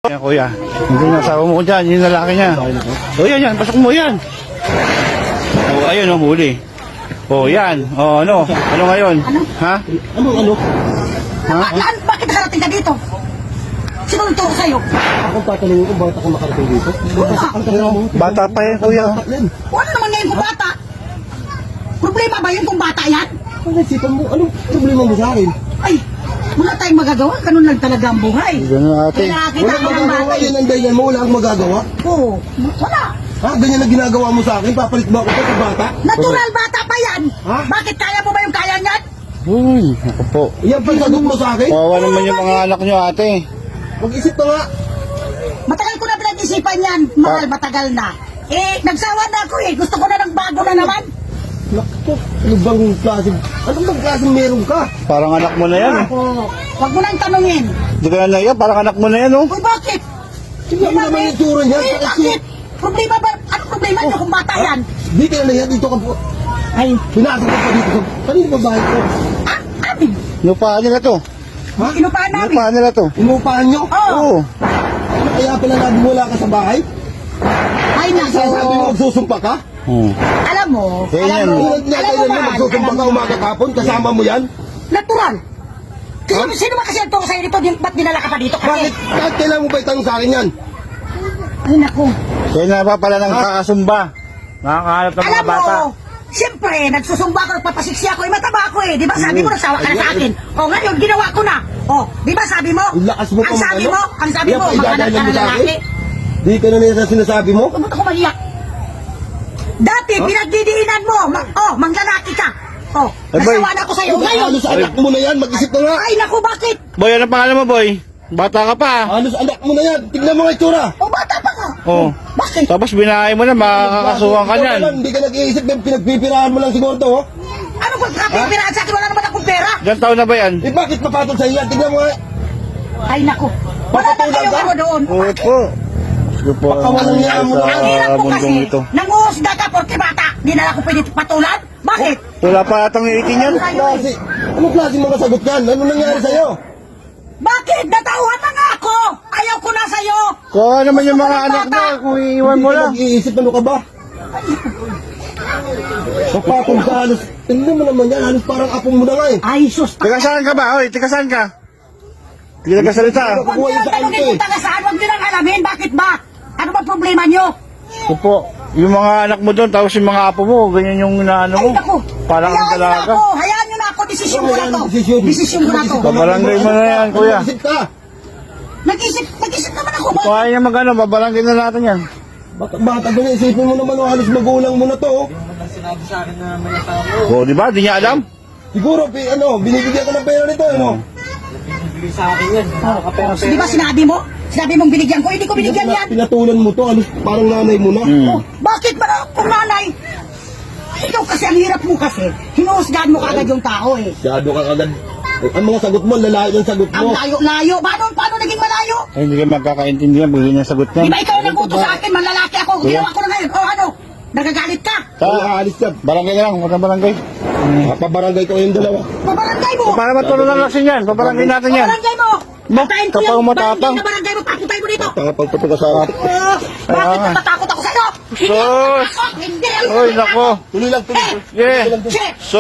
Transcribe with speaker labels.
Speaker 1: Yan, kuya. Hindi na asawa mo dyan. Yung lalaki niya. O, yan. Pasok mo yan. O, ayun, o, huli. O, yan. O, ano? Ano ngayon? Ha?
Speaker 2: Ano?
Speaker 1: Ha?
Speaker 3: Bakit nakarating ka dito? Sino nagturo sa'yo?
Speaker 2: Akong tatanungin ko, bakit ako makarating dito?
Speaker 1: Bata pa yan, kuya.
Speaker 3: Ano naman ngayon kung bata? Problema ba yun kung bata yan?
Speaker 2: Ang isipan mo, anong problema mo sa akin?
Speaker 3: Ay, wala tayong magagawa. Ganun lang talaga ang buhay.
Speaker 1: Ganun ate.
Speaker 3: Nakakita
Speaker 2: Wala
Speaker 3: ko ng
Speaker 2: magagawa,
Speaker 3: bata.
Speaker 2: yan ang dahilan mo, wala akong magagawa.
Speaker 3: Oo, wala.
Speaker 2: Ha? Ganyan ang ginagawa mo sa akin, papalit ba ako pa sa bata?
Speaker 3: Natural bata pa yan.
Speaker 2: Ha?
Speaker 3: Bakit kaya mo ba yung kaya niyan?
Speaker 1: Uy, ako po.
Speaker 2: Yan pa yung sagot mo sa akin?
Speaker 1: Kawawa naman yung mga anak nyo, ate.
Speaker 2: Mag-isip ka nga.
Speaker 3: Matagal ko na pinag-isipan yan. Mahal, matagal na. Eh, nagsawa na ako eh. Gusto ko na ng bago na naman.
Speaker 2: Naku, ano bang klaseng, meron ka?
Speaker 1: Parang anak mo na yan.
Speaker 3: Ako, wag mo nang tanungin.
Speaker 1: Hindi ka na naiya, parang anak mo na yan, oh.
Speaker 3: Uy, bakit?
Speaker 2: Tingnan mo naman yung tsura niya.
Speaker 3: Eh, bakit? Problema ba? Anong problema niyo kung bata yan?
Speaker 2: Di ka na yan, dito ka po.
Speaker 3: Ay,
Speaker 2: Pinasok ka pa dito. Kanino ba bahay ko?
Speaker 3: amin.
Speaker 1: Inupahan nila to.
Speaker 2: Ha?
Speaker 3: Inupahan namin.
Speaker 1: Inupahan nila to.
Speaker 2: Inupahan nyo?
Speaker 3: Oo.
Speaker 1: Oo.
Speaker 2: Ano kaya pala wala ka sa bahay?
Speaker 3: Ay,
Speaker 2: Sasabi mo
Speaker 3: nako.
Speaker 2: magsusumpa ka?
Speaker 3: Alam mo,
Speaker 1: Eh, yan.
Speaker 2: Kailan mo magsusumpa ka umaga kapon? Kasama mo yan?
Speaker 3: Natural. Sino ba kasi ang turo sa'yo dito? Ba't dinala ka pa dito?
Speaker 2: Bakit?
Speaker 3: Kasi,
Speaker 2: Bakit kailangan mo ba itanong sa akin yan?
Speaker 3: ay nako.
Speaker 1: Kaya na ba pala ng kakasumba? Nakakahanap ng mga
Speaker 3: Alam
Speaker 1: bata.
Speaker 3: mo, siyempre, nagsusumba ako, nagpapasiksi ako, mataba ako eh. Di ba sabi mo, nagsawa ka na sa akin? O ngayon, ginawa ko na. O, di ba sabi mo?
Speaker 2: Ang lakas mo pa
Speaker 3: Ang sabi mo,
Speaker 2: mag-ano?
Speaker 3: ang sabi
Speaker 2: Yan
Speaker 3: mo,
Speaker 2: pa,
Speaker 3: maghanap
Speaker 2: idadala
Speaker 3: ka
Speaker 2: mo
Speaker 3: ng
Speaker 2: sa akin?
Speaker 3: lalaki.
Speaker 2: Di ka na nila sa sinasabi mo?
Speaker 3: Huwag ako mahiyak. Dati, pinagdidiinan mo. Manglalaki ka. O,
Speaker 1: Eh, boy.
Speaker 3: nasawa na ako sa'yo. Ngayon,
Speaker 2: Halos anak mo na yan, mag-isip ka nga.
Speaker 3: ay naku, bakit?
Speaker 1: Boy, ano pangalan mo, boy? Bata ka pa.
Speaker 2: Halos anak mo na yan, tignan mo nga itsura.
Speaker 3: O, bata pa ka.
Speaker 1: Oo.
Speaker 3: Bakit?
Speaker 1: Tapos binahay mo na, makakasuhan ka
Speaker 2: Ikaw
Speaker 1: niyan.
Speaker 2: naman, Hindi ka nag-iisip, pinagpipirahan mo lang siguro to, oh.
Speaker 3: Ano ba kapipiraan sa akin? Wala naman akong pera.
Speaker 1: Ilan taon na ba yan?
Speaker 2: Eh bakit papatol sa yan? Tignan mo nga.
Speaker 3: Ay naku. Wala na
Speaker 2: Papatulan
Speaker 3: kayong
Speaker 2: ka?
Speaker 3: ano doon.
Speaker 1: Opo. Sige po.
Speaker 2: Pakawalan niya mo na.
Speaker 3: Ang hirap
Speaker 1: Sa
Speaker 3: mo kasi,
Speaker 1: mundong ito.
Speaker 3: nanguhusga ka porke bata. Di na ako pwede patulan. Bakit?
Speaker 1: Wala pa atang 18 yan.
Speaker 2: Klase, anong klase mga sagot yan? Ano nangyari sa'yo?
Speaker 3: Bakit? Natauhan na nga ako. Ayaw ko na sa'yo.
Speaker 1: Kuha naman yung mga anak mo kung iiwan mo
Speaker 2: Hindi ka
Speaker 1: lang.
Speaker 2: nag-iisip, ano ka ba? Papatol ka halos. Tingnan mo naman yan, halos parang apong mo na nga eh.
Speaker 3: Ay, sus.
Speaker 1: Taga saan ka ba? Oy, taga saan ka? Hindi ka nagkasalita.
Speaker 3: Huwag niyo lang tanongin kung taga saan. Huwag niyo lang alamin. Bakit ba? Ano ba problema niyo?
Speaker 1: Opo. Yung mga anak mo doon, tapos yung mga apo mo, ganyan yung inaano mo.
Speaker 3: Ay, naku.
Speaker 1: Parang ang
Speaker 3: Hayaan niyo na
Speaker 1: dalaga.
Speaker 3: ako. Hayaan niyo na ako. Desisyon ko na to. Desisyon ko na to.
Speaker 1: Babarangay mo na yan, kuya.
Speaker 2: Mag-isip ka.
Speaker 3: Nag-isip naman ako.
Speaker 1: Kung ayaw niya mag-ano, babarangay na natin yan.
Speaker 2: Bata ba niya, isipin mo naman, oh, halos magulang mo na to. Oh.
Speaker 1: O, di ba? Di niya alam.
Speaker 2: Siguro, binibigyan ka ng pera nito, ano?
Speaker 3: Di ba sinabi mo? Sinabi mong binigyan ko. Hindi ko binigyan yan.
Speaker 2: Pinatulan mo to, halos parang nanay mo na.
Speaker 3: Oh, bakit ba kung nanay? Ikaw kasi ang hirap mo kasi. Hinuhusgahan mo kagad yung tao eh.
Speaker 2: Masyado ka agad. Ang mga sagot mo, lalayo ang sagot
Speaker 3: Ang
Speaker 2: mo.
Speaker 3: layo-layo. Paano naging malayo?
Speaker 1: Ay, hindi ka magkakaintindihan pag ganyan sagot
Speaker 3: Di
Speaker 1: niya.
Speaker 3: ba ikaw ang nag-utos sa akin? Manlalaki ako. Ginawa ko na ngayon. O ano? Nagagalit ka?
Speaker 2: Kaya aalis ka.
Speaker 1: Barangay ka lang, huwag kang barangay.
Speaker 2: Pabarangay ko yung dalawa.
Speaker 3: Pabarangay mo.
Speaker 1: Para matulong lang action yan, pabarangay natin yan.
Speaker 3: Pabarangay mo. Patayin ko
Speaker 1: kapag
Speaker 3: yung
Speaker 1: matapang.
Speaker 3: barangay na barangay mo. Papuntayin mo dito.
Speaker 2: Pagpapagpato ka sa akin.
Speaker 3: Bakit natatakot ako sa'yo? Hindi ako
Speaker 1: Sus!
Speaker 3: natatakot. Hindi ako
Speaker 1: Oy, nako.
Speaker 2: Tuloy lang, tuloy.
Speaker 3: Eh,
Speaker 1: Yeah.
Speaker 3: shit.
Speaker 1: So,